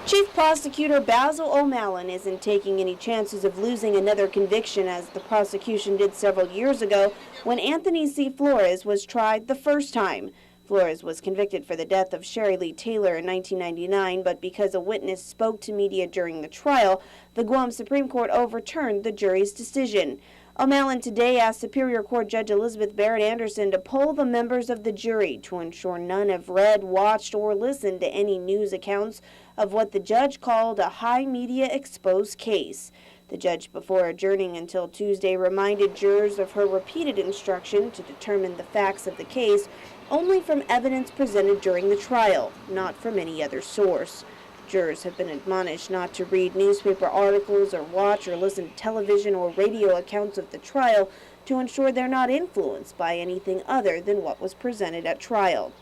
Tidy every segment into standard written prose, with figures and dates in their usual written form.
Chief Prosecutor Basil O'Mallan isn't taking any chances of losing another conviction, as the prosecution did several years ago when Anthony C. Flores was tried the first time. Flores was convicted for the death of Sherry Lee Taylor in 1999, but because a witness spoke to media during the trial, the Guam Supreme Court overturned the jury's decision. O'Mallan today asked Superior Court Judge Elizabeth Barrett Anderson to poll the members of the jury to ensure none have read, watched, or listened to any news accounts of what the judge called a high media exposed case. The judge, before adjourning until Tuesday, reminded jurors of her repeated instruction to determine the facts of the case only from evidence presented during the trial, not from any other source. Jurors have been admonished not to read newspaper articles or watch or listen to television or radio accounts of the trial to ensure they're not influenced by anything other than what was presented at trial.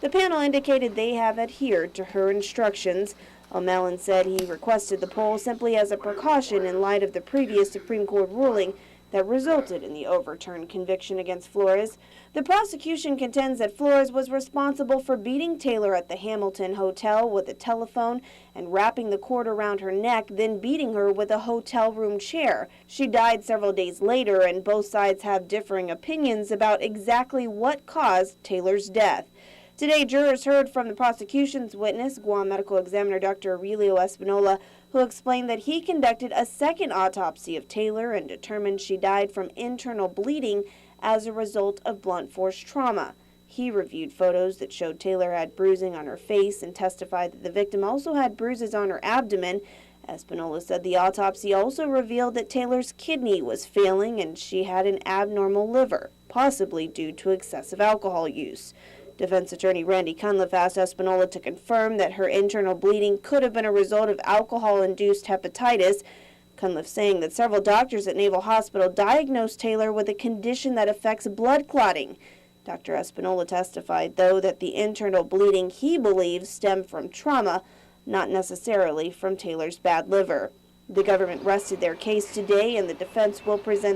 The panel indicated they have adhered to her instructions. O'Mallan said he requested the poll simply as a precaution in light of the previous Supreme Court ruling that resulted in the overturned conviction against Flores. The prosecution contends that Flores was responsible for beating Taylor at the Hamilton Hotel with a telephone and wrapping the cord around her neck, then beating her with a hotel room chair. She died several days later, and both sides have differing opinions about exactly what caused Taylor's death. Today, jurors heard from the prosecution's witness, Guam Medical Examiner Dr. Aurelio Espinola, who explained that he conducted a second autopsy of Taylor and determined she died from internal bleeding as a result of blunt force trauma. He reviewed photos that showed Taylor had bruising on her face and testified that the victim also had bruises on her abdomen. Espinola said the autopsy also revealed that Taylor's kidney was failing and she had an abnormal liver, possibly due to excessive alcohol use. Defense attorney Randy Cunliffe asked Espinola to confirm that her internal bleeding could have been a result of alcohol-induced hepatitis. Cunliffe saying that several doctors at Naval Hospital diagnosed Taylor with a condition that affects blood clotting. Dr. Espinola testified, though, that the internal bleeding he believes stemmed from trauma, not necessarily from Taylor's bad liver. The government rested their case today, and the defense will present